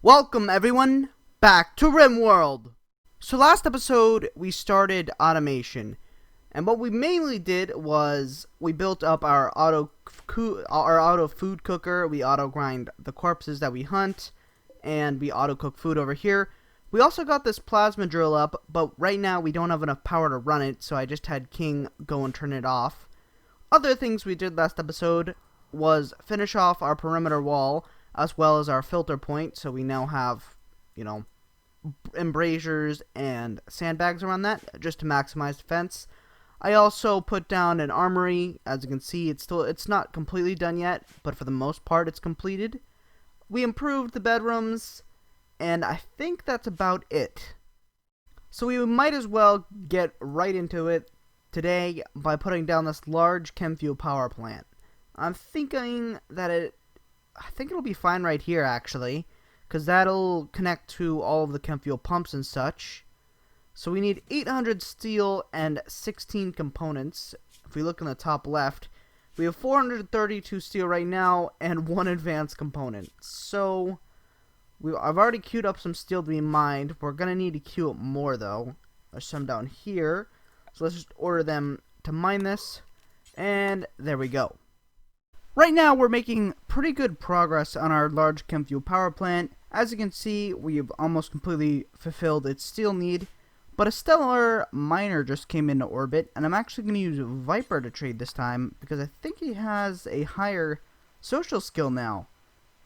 Welcome everyone back to Rimworld. So last episode we started automation, and what we mainly did was we built up our auto food cooker. We auto grind the corpses that we hunt, and we auto cook food over here. We also got this plasma drill up, but right now we don't have enough power to run it, so I just had King go and turn it off. Other things we did last episode was finish off our perimeter wall as well as our filter point, so we now have, embrasures and sandbags around that just to maximize defense. I also put down an armory. As you can see, it's not completely done yet, but for the most part it's completed. We improved the bedrooms, and I think that's about it. So we might as well get right into it today by putting down this large chem fuel power plant. I'm thinking that I think it'll be fine right here, actually, because that'll connect to all of the chem fuel pumps and such. So we need 800 steel and 16 components. If we look in the top left, we have 432 steel right now and one advanced component. So I've already queued up some steel to be mined. We're going to need to queue up more, though. There's some down here. So let's just order them to mine this. And there we go. Right now, we're making pretty good progress on our large chem fuel power plant. As you can see, we've almost completely fulfilled its steel need. But a stellar miner just came into orbit, and I'm actually going to use Viper to trade this time, because I think he has a higher social skill now.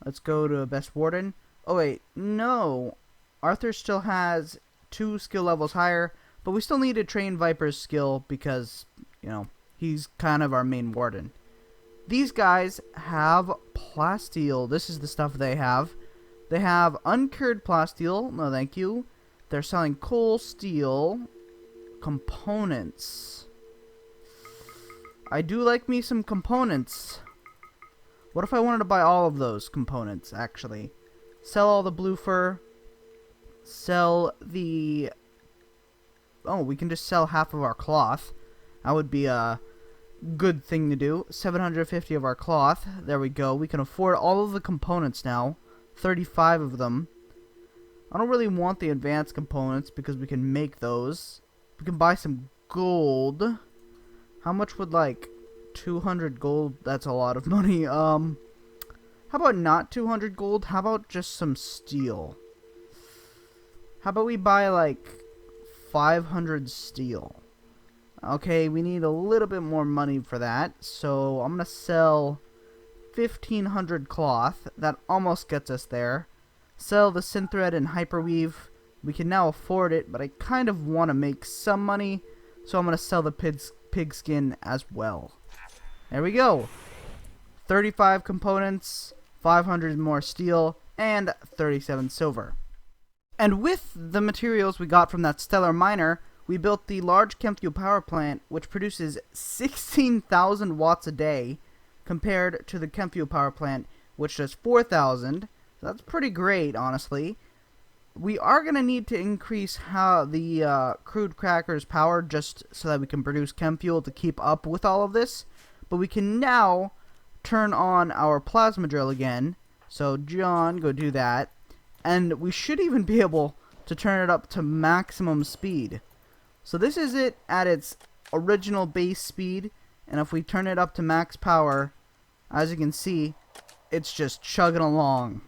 Let's go to Best Warden. Oh wait, no. Arthur still has 2 skill levels higher, but we still need to train Viper's skill because, he's kind of our main warden. These guys have plasteel. This is the stuff they have. They have uncured plasteel. No, thank you. They're selling coal steel components. I do like me some components. What if I wanted to buy all of those components, actually? Sell all the blue fur. Sell the... Oh, we can just sell half of our cloth. That would be a good thing to do. 750 of our cloth. There we go. We can afford all of the components now. 35 of them. I don't really want the advanced components because we can make those. We can buy some gold. How much would 200 gold? That's a lot of money. How about not 200 gold? How about just some steel? How about we buy 500 steel? Okay, we need a little bit more money for that, so I'm gonna sell 1500 cloth. That almost gets us there. Sell the synthread and hyperweave. We can now afford it, but I kind of want to make some money, so I'm gonna sell the pig skin as well. There we go. 35 components, 500 more steel, and 37 silver. And with the materials we got from that stellar miner, we built the large chem fuel power plant, which produces 16,000 watts a day, compared to the chem fuel power plant, which does 4,000. So that's pretty great, honestly. We are going to need to increase how the crude cracker's power just so that we can produce chem fuel to keep up with all of this. But we can now turn on our plasma drill again. So John, go do that. And we should even be able to turn it up to maximum speed. So this is it at its original base speed, and if we turn it up to max power, as you can see, it's just chugging along.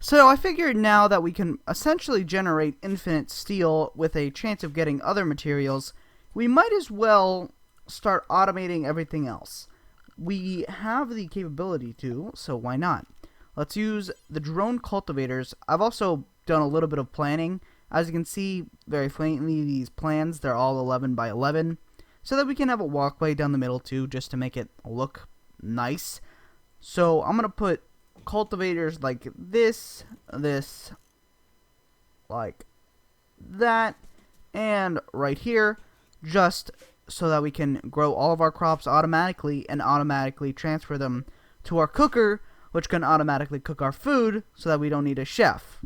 So I figured now that we can essentially generate infinite steel with a chance of getting other materials, we might as well start automating everything else. We have the capability to, so why not? Let's use the drone cultivators. I've also done a little bit of planning. As you can see, very faintly, these plans, they're all 11 by 11, so that we can have a walkway down the middle too, just to make it look nice. So I'm going to put cultivators like this, like that, and right here, just so that we can grow all of our crops automatically and automatically transfer them to our cooker, which can automatically cook our food so that we don't need a chef.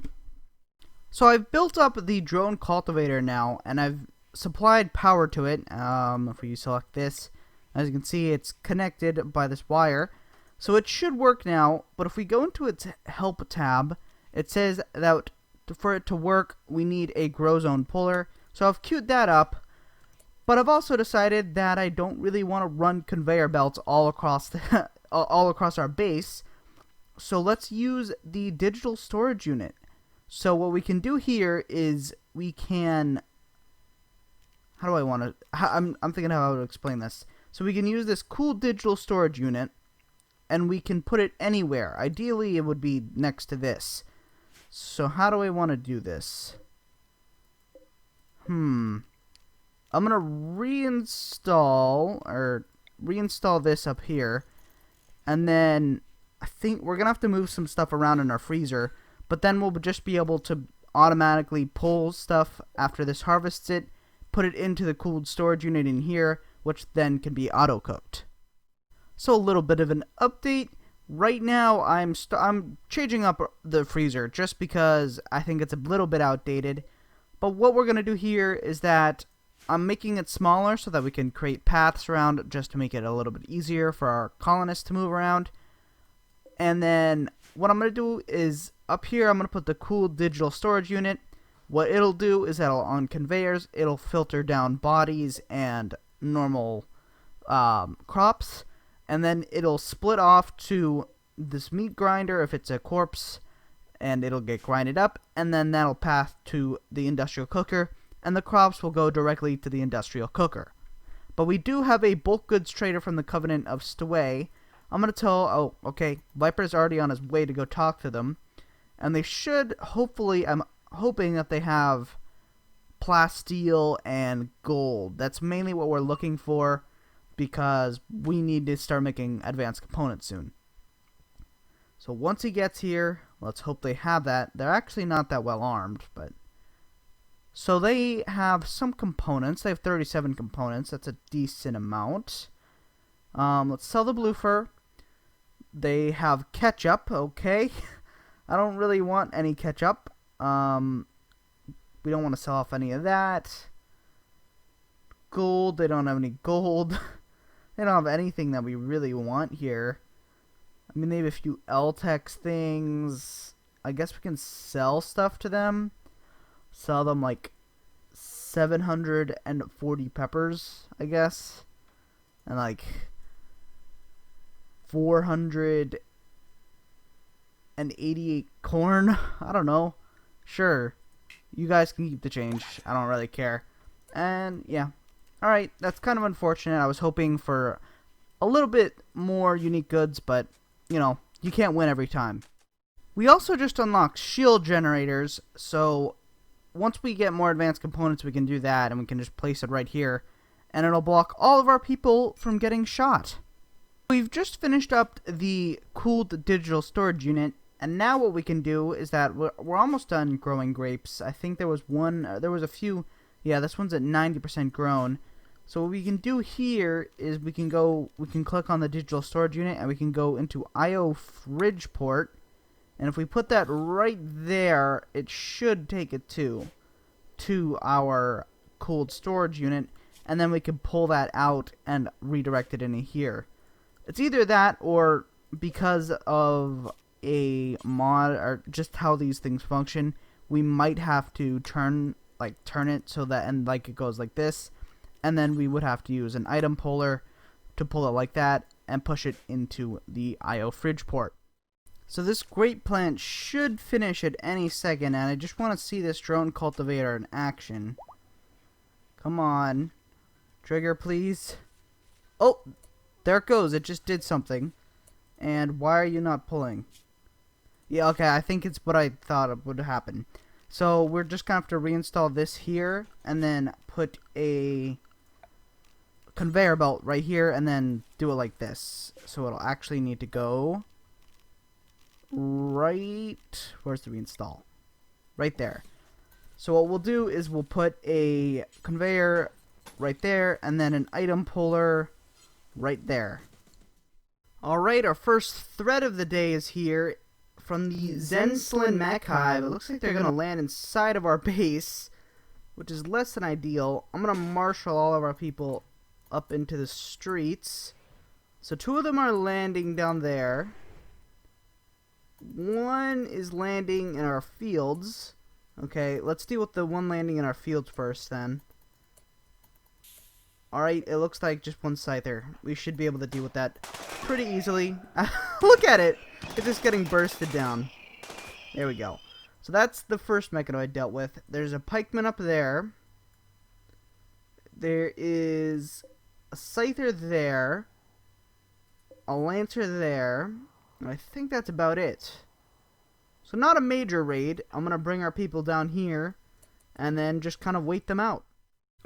So I've built up the drone cultivator now, and I've supplied power to it. If we select this, as you can see, it's connected by this wire. So it should work now, but if we go into its help tab it says that for it to work, we need a grow zone puller. So I've queued that up, but I've also decided that I don't really want to run conveyor belts all across all across our base. So let's use the digital storage unit. So what we can do here is we can, how do I want to, I'm thinking how to explain this. So we can use this cool digital storage unit, and we can put it anywhere. Ideally, it would be next to this. So how do I want to do this? I'm going to reinstall this up here, and then I think we're going to have to move some stuff around in our freezer, but then we'll just be able to automatically pull stuff after this harvests it, put it into the cooled storage unit in here, which then can be auto cooked. So a little bit of an update. Right now I'm changing up the freezer just because I think it's a little bit outdated. But what we're going to do here is that I'm making it smaller so that we can create paths around just to make it a little bit easier for our colonists to move around. And then what I'm going to do is up here I'm going to put the cool digital storage unit. What it'll do is that on conveyors it'll filter down bodies and normal crops, and then it'll split off to this meat grinder if it's a corpse, and it'll get grinded up, and then that'll pass to the industrial cooker, and the crops will go directly to the industrial cooker. But we do have a bulk goods trader from the Covenant of Stoway. I'm going to tell, Viper's already on his way to go talk to them, and they should, hopefully, I'm hoping that they have plasteel and gold. That's mainly what we're looking for, because we need to start making advanced components soon. So once he gets here, let's hope they have that. They're actually not that well armed, but so they have some components. They have 37 components. That's a decent amount. Let's sell the blue fur. They have ketchup. Okay. I don't really want any ketchup. We don't want to sell off any of that. Gold. They don't have any gold. They don't have anything that we really want here. I mean, they have a few L-Tex things. I guess we can sell stuff to them. Sell them like 740 peppers, I guess. And like 488 corn. I don't know. Sure. You guys can keep the change. I don't really care. And yeah. Alright, that's kind of unfortunate. I was hoping for a little bit more unique goods, but, you know, you can't win every time. We also just unlocked shield generators, so once we get more advanced components, we can do that, and we can just place it right here, and it'll block all of our people from getting shot. We've just finished up the cooled digital storage unit, and now what we can do is that we're almost done growing grapes. I think there was a few. Yeah, this one's at 90% grown. So what we can do here is we can click on the digital storage unit, and we can go into IO fridge port. And if we put that right there, it should take it to our cooled storage unit, and then we can pull that out and redirect it into here. It's either that, or because of a mod or just how these things function, we might have to turn it so that it goes like this, and then we would have to use an item puller to pull it like that and push it into the IO fridge port. So this grape plant should finish at any second, and I just want to see this drone cultivator in action. Come on. Trigger, please. Oh, there it goes. It just did something. And why are you not pulling? Yeah, okay, I think it's what I thought would happen. So we're just going to have to reinstall this here, and then put a conveyor belt right here, and then do it like this. So it'll actually need to go right, where's the reinstall? Right there. So what we'll do is we'll put a conveyor right there, and then an item puller right there. Alright, our first thread of the day is here from the Zenslin Mech Hive. It looks like they're going to land inside of our base, which is less than ideal. I'm going to marshal all of our people up into the streets. So 2 of them are landing down there. one is landing in our fields. Okay, let's deal with the one landing in our fields first then. Alright, it looks like just one scyther. We should be able to deal with that pretty easily. Look at it! It's just getting bursted down. There we go. So that's the first mechanoid dealt with. There's a pikeman up there. There is a scyther there. A lancer there. And I think that's about it. So not a major raid. I'm going to bring our people down here and then just kind of wait them out.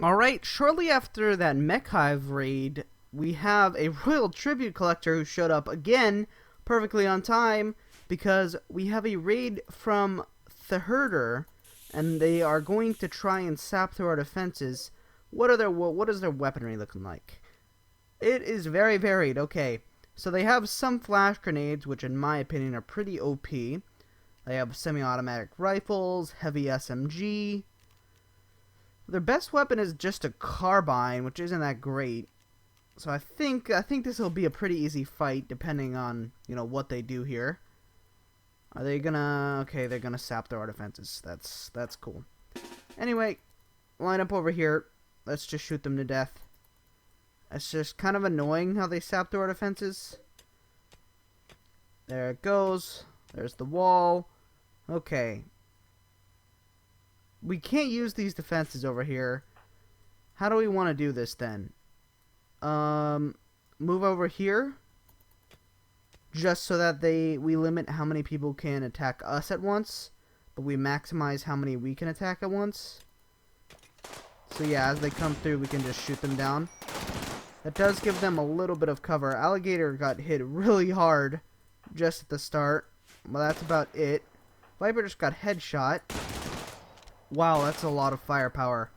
Alright, shortly after that mech hive raid, we have a royal tribute collector who showed up again, perfectly on time, because we have a raid from the herder, and they are going to try and sap through our defenses. What is their weaponry looking like? It is very varied. Okay, so they have some flash grenades, which in my opinion are pretty OP. They have semi-automatic rifles, heavy SMG. Their best weapon is just a carbine, which isn't that great. So I think this will be a pretty easy fight, depending on, you know, what they do here. Are they gonna... Okay, they're gonna sap their defenses. That's cool. Anyway, line up over here. Let's just shoot them to death. It's just kind of annoying how they sap through our defenses. There it goes. There's the wall. Okay. We can't use these defenses over here. How do we want to do this then? Move over here. Just so that we limit how many people can attack us at once. But we maximize how many we can attack at once. So yeah, as they come through, we can just shoot them down. That does give them a little bit of cover. Alligator got hit really hard just at the start. Well, that's about it. Viper just got headshot. Wow, that's a lot of firepower.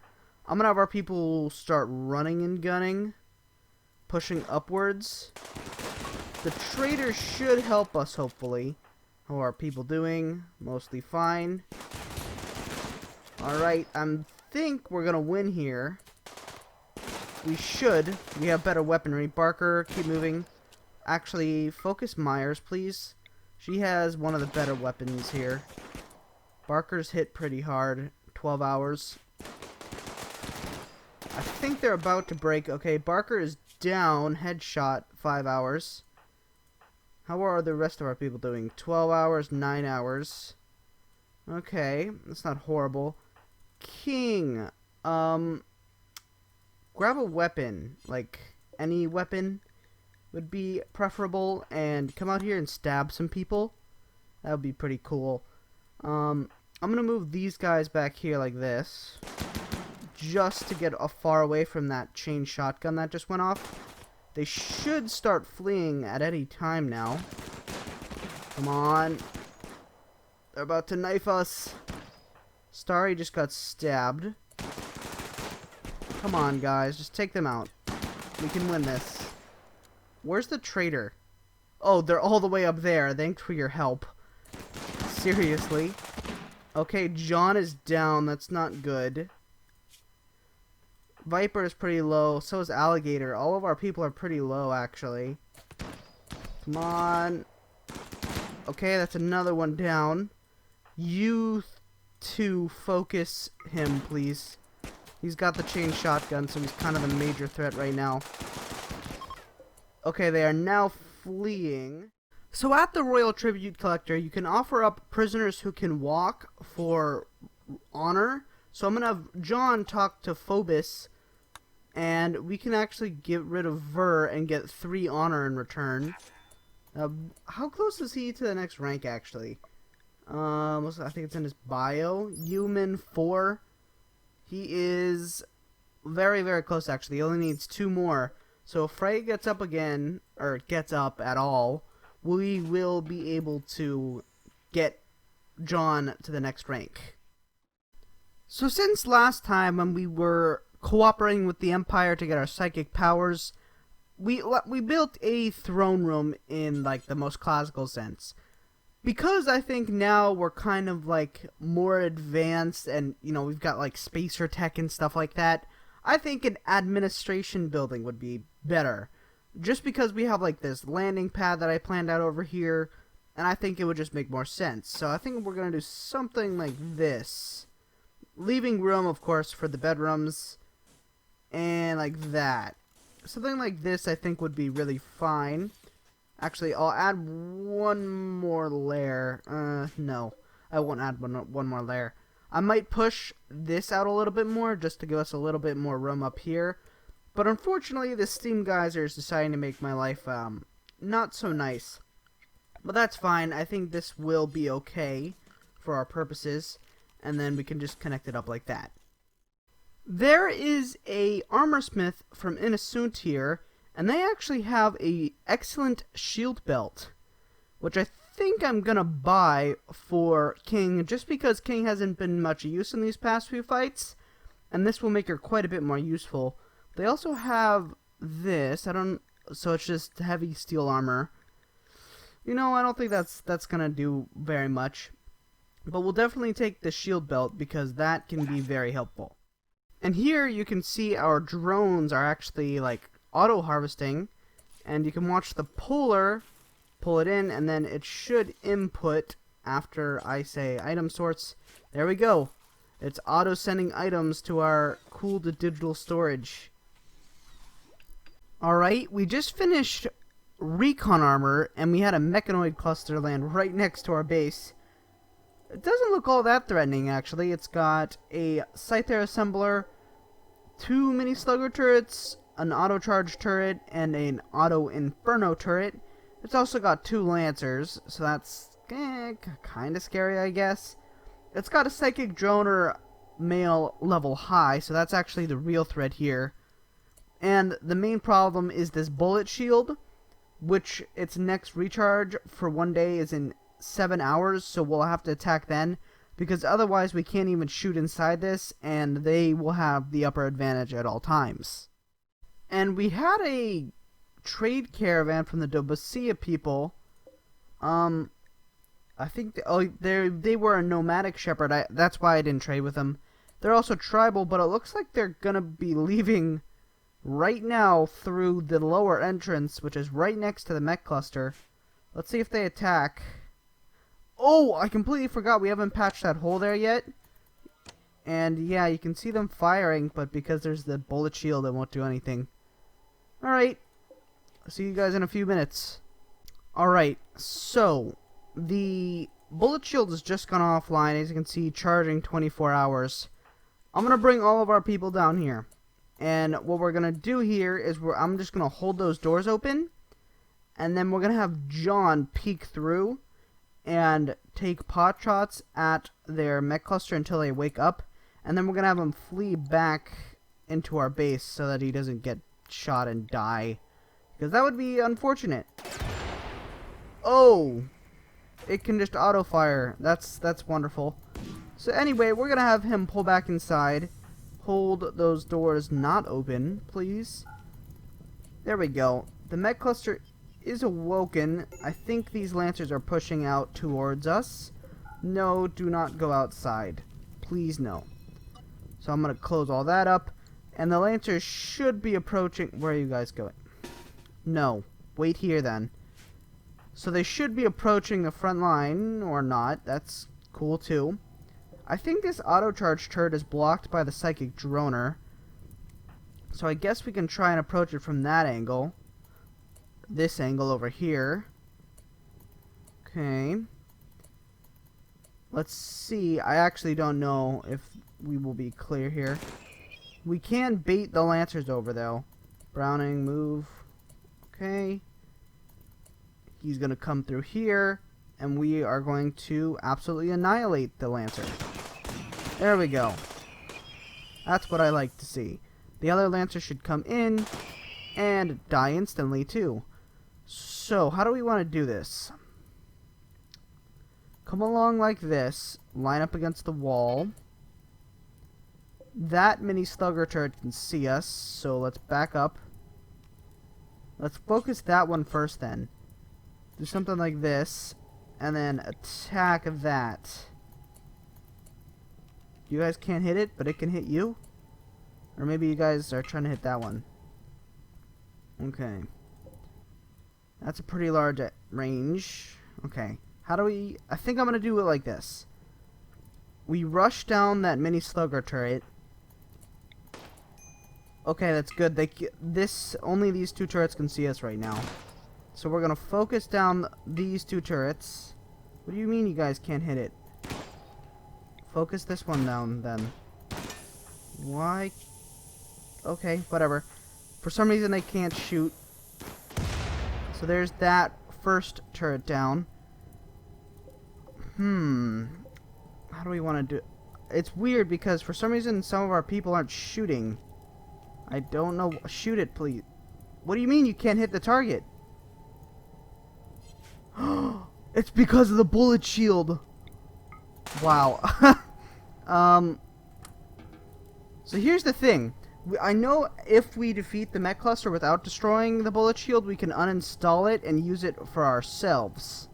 I'm gonna have our people start running and gunning. Pushing upwards. The trader should help us, hopefully. How are people doing? Mostly fine. Alright, I think we're gonna win here. We should. We have better weaponry. Barker, keep moving. Actually, focus Myers, please. She has one of the better weapons here. Barker's hit pretty hard. 12 hours. I think they're about to break. Okay, Barker is down. Headshot. 5 hours. How are the rest of our people doing? 12 hours, 9 hours. Okay, that's not horrible. King. Grab a weapon. Like, any weapon would be preferable. And come out here and stab some people. That would be pretty cool. I'm going to move these guys back here like this. Just to get far away from that chain shotgun that just went off. They should start fleeing at any time now. Come on. They're about to knife us. Starry just got stabbed. Come on, guys. Just take them out. We can win this. Where's the traitor? Oh, they're all the way up there. Thanks for your help. Seriously. Okay, John is down. That's not good. Viper is pretty low. So is Alligator. All of our people are pretty low, actually. Come on. Okay, that's another one down. You two focus him, please. He's got the chain shotgun, so he's kind of a major threat right now. Okay, they are now fleeing. So at the Royal Tribute Collector, you can offer up prisoners who can walk for honor. So I'm going to have John talk to Phobos, and we can actually get rid of Ver and get 3 honor in return. How close is he to the next rank, actually? I think it's in his bio. Human 4. He is very, very close, actually. He only needs 2 more. So if Frey gets up again, or gets up at all, we will be able to get John to the next rank. So since last time when we were cooperating with the Empire to get our psychic powers, we built a throne room in like the most classical sense. Because I think now we're kind of like more advanced and, you know, we've got like spacer tech and stuff like that, I think an administration building would be better. Just because we have like this landing pad that I planned out over here, And I think it would just make more sense. So I think we're going to do something like this. Leaving room, of course, for the bedrooms. And like that. Something like this I think would be really fine. Actually, I'll add one more layer. No. I won't add one more layer. I might push this out a little bit more just to give us a little bit more room up here. But unfortunately, the steam geyser is deciding to make my life not so nice. But that's fine. I think this will be okay for our purposes. And then we can just connect it up like that. There is a armor smith from Innocent here. And they actually have a excellent shield belt. Which I think I'm going to buy for King. Just because King hasn't been much use in these past few fights. And this will make her quite a bit more useful. They also have this. So it's just heavy steel armor. You know, I don't think that's gonna do very much. But we'll definitely take the shield belt because that can be very helpful. And here you can see our drones are actually like auto harvesting. And you can watch the puller pull it in, and then it should input after I say item sorts. There we go. It's auto sending items to our cool to digital storage. Alright, we just finished recon armor, and we had a mechanoid cluster land right next to our base. It doesn't look all that threatening, actually. It's got a Scyther assembler, 2 mini slugger turrets, an auto charge turret, and an auto inferno turret. It's also got 2 lancers, so that's kind of scary, I guess. It's got a psychic droner male level high, so that's actually the real threat here. And the main problem is this bullet shield, which its next recharge for 1 day is in 7 hours, so we'll have to attack then, because otherwise we can't even shoot inside this, and they will have the upper advantage at all times. And we had a trade caravan from the Dobosia people. I think they were a nomadic shepherd. That's why I didn't trade with them. They're also tribal, but it looks like they're gonna be leaving right now through the lower entrance, which is right next to the mech cluster. Let's see if they attack. Oh, I completely forgot we haven't patched that hole there yet. And yeah, you can see them firing, but because there's the bullet shield, it won't do anything. Alright, I'll see you guys in a few minutes. Alright, so the bullet shield has just gone offline, as you can see, charging 24 hours. I'm going to bring all of our people down here. And what we're going to do here is I'm just going to hold those doors open. And then we're going to have John peek through and take pot shots at their mech cluster until they wake up. And then we're going to have him flee back into our base so that he doesn't get shot and die. Because that would be unfortunate. Oh! It can just auto-fire. That's wonderful. So anyway, we're going to have him pull back inside. Hold those doors not open, please. There we go. The mech cluster is awoken. I think these lancers are pushing out towards us. No, do not go outside. Please, no. So I'm going to close all that up. And the lancers should be approaching... Where are you guys going? No. Wait here, then. So they should be approaching the front line, or not. That's cool, too. I think this auto-charge turret is blocked by the psychic droner. So I guess we can try and approach it from that angle. This angle over here. Okay. Let's see. I actually don't know if we will be clear here. We can bait the lancers over, though. Browning, move. Okay. He's going to come through here. And we are going to absolutely annihilate the lancer. There we go. That's what I like to see. The other lancer should come in and die instantly too. So, how do we want to do this? Come along like this. Line up against the wall. That mini slugger turret can see us, so let's back up. Let's focus that one first then. Do something like this. And then attack that. You guys can't hit it, but it can hit you? Or maybe you guys are trying to hit that one. Okay. That's a pretty large range. Okay. How do we... I think I'm going to do it like this. We rush down that mini slugger turret. Okay, that's good. Only these two turrets can see us right now. So we're going to focus down these two turrets. What do you mean you guys can't hit it? Focus this one down, then. Why? Okay, whatever. For some reason they can't shoot. So there's that first turret down. How do we want to do it? It's weird because for some reason some of our people aren't shooting. I don't know. Shoot it, please. What do you mean you can't hit the target? It's because of the bullet shield. Wow. So here's the thing. I know if we defeat the mech cluster without destroying the bullet shield, we can uninstall it and use it for ourselves.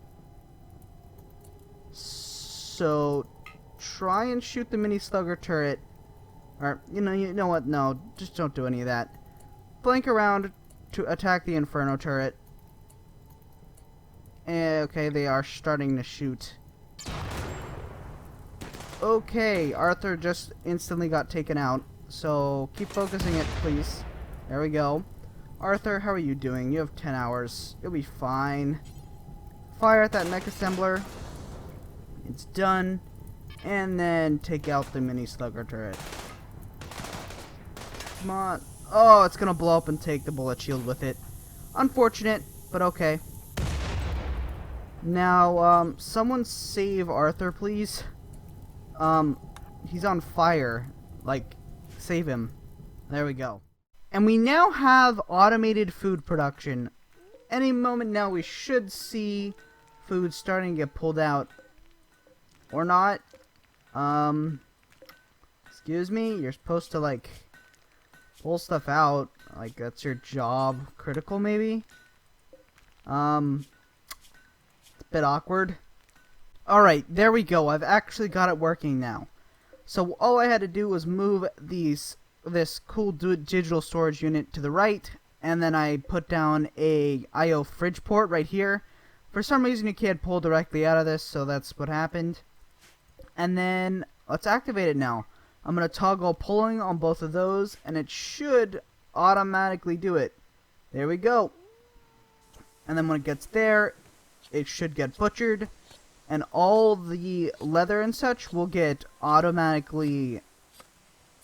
So try and shoot the mini slugger turret. Or, you know what? No, just don't do any of that. Flank around to attack the inferno turret. Okay, they are starting to shoot. Okay, Arthur just instantly got taken out. So keep focusing it, please. There we go. Arthur, how are you doing? You have 10 hours. You'll be fine. Fire at that mech assembler. It's done. And then take out the mini slugger turret. Come on. Oh, it's gonna blow up and take the bullet shield with it. Unfortunate, but okay. Now, someone save Arthur, please. He's on fire. Like, save him. There we go. And we now have automated food production. Any moment now we should see food starting to get pulled out. Or not. Excuse me? You're supposed to, like, pull stuff out. Like, that's your job. Critical, maybe? It's a bit awkward. Alright, there we go. I've actually got it working now. So all I had to do was move this cool digital storage unit to the right, and then I put down a IO fridge port right here. For some reason you can't pull directly out of this, so that's what happened. And then let's activate it now. I'm going to toggle pulling on both of those, and it should automatically do it. There we go. And then when it gets there, it should get butchered. And all the leather and such will get automatically,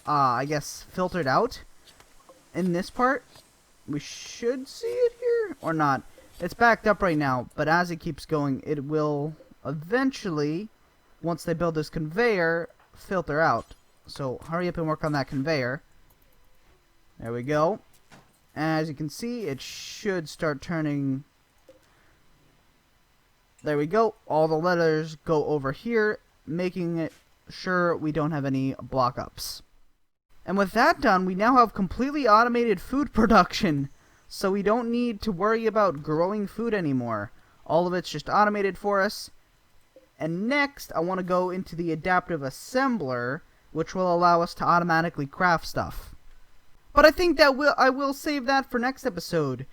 I guess, filtered out. In this part, we should see it here, or not. It's backed up right now, but as it keeps going, it will eventually, once they build this conveyor, filter out. So hurry up and work on that conveyor. There we go. As you can see, it should start turning. There we go. All the letters go over here, making it sure we don't have any block-ups. And with that done, we now have completely automated food production. So we don't need to worry about growing food anymore. All of it's just automated for us. And next, I want to go into the adaptive assembler, which will allow us to automatically craft stuff. But I think that I will save that for next episode,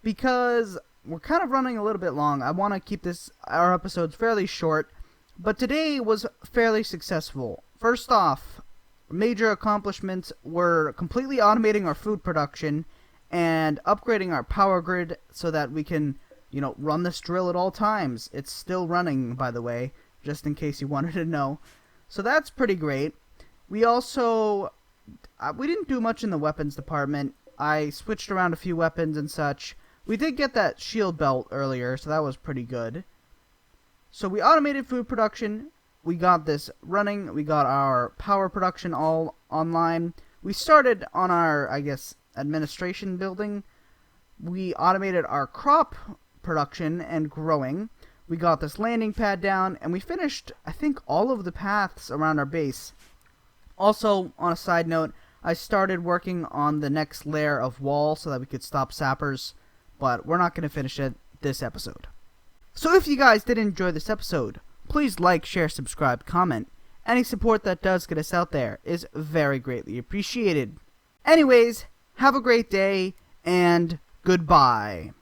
because we're kind of running a little bit long. I want to keep our episodes fairly short, but today was fairly successful. First off, major accomplishments were completely automating our food production and upgrading our power grid so that we can, run this drill at all times. It's still running, by the way, just in case you wanted to know. So that's pretty great. We also, we didn't do much in the weapons department. I switched around a few weapons and such. We did get that shield belt earlier, so that was pretty good. So we automated food production. We got this running. We got our power production all online. We started on our, I guess, administration building. We automated our crop production and growing. We got this landing pad down, and we finished, I think, all of the paths around our base. Also, on a side note, I started working on the next layer of wall so that we could stop sappers, but we're not going to finish it this episode. So if you guys did enjoy this episode, please like, share, subscribe, comment. Any support that does get us out there is very greatly appreciated. Anyways, have a great day, and goodbye.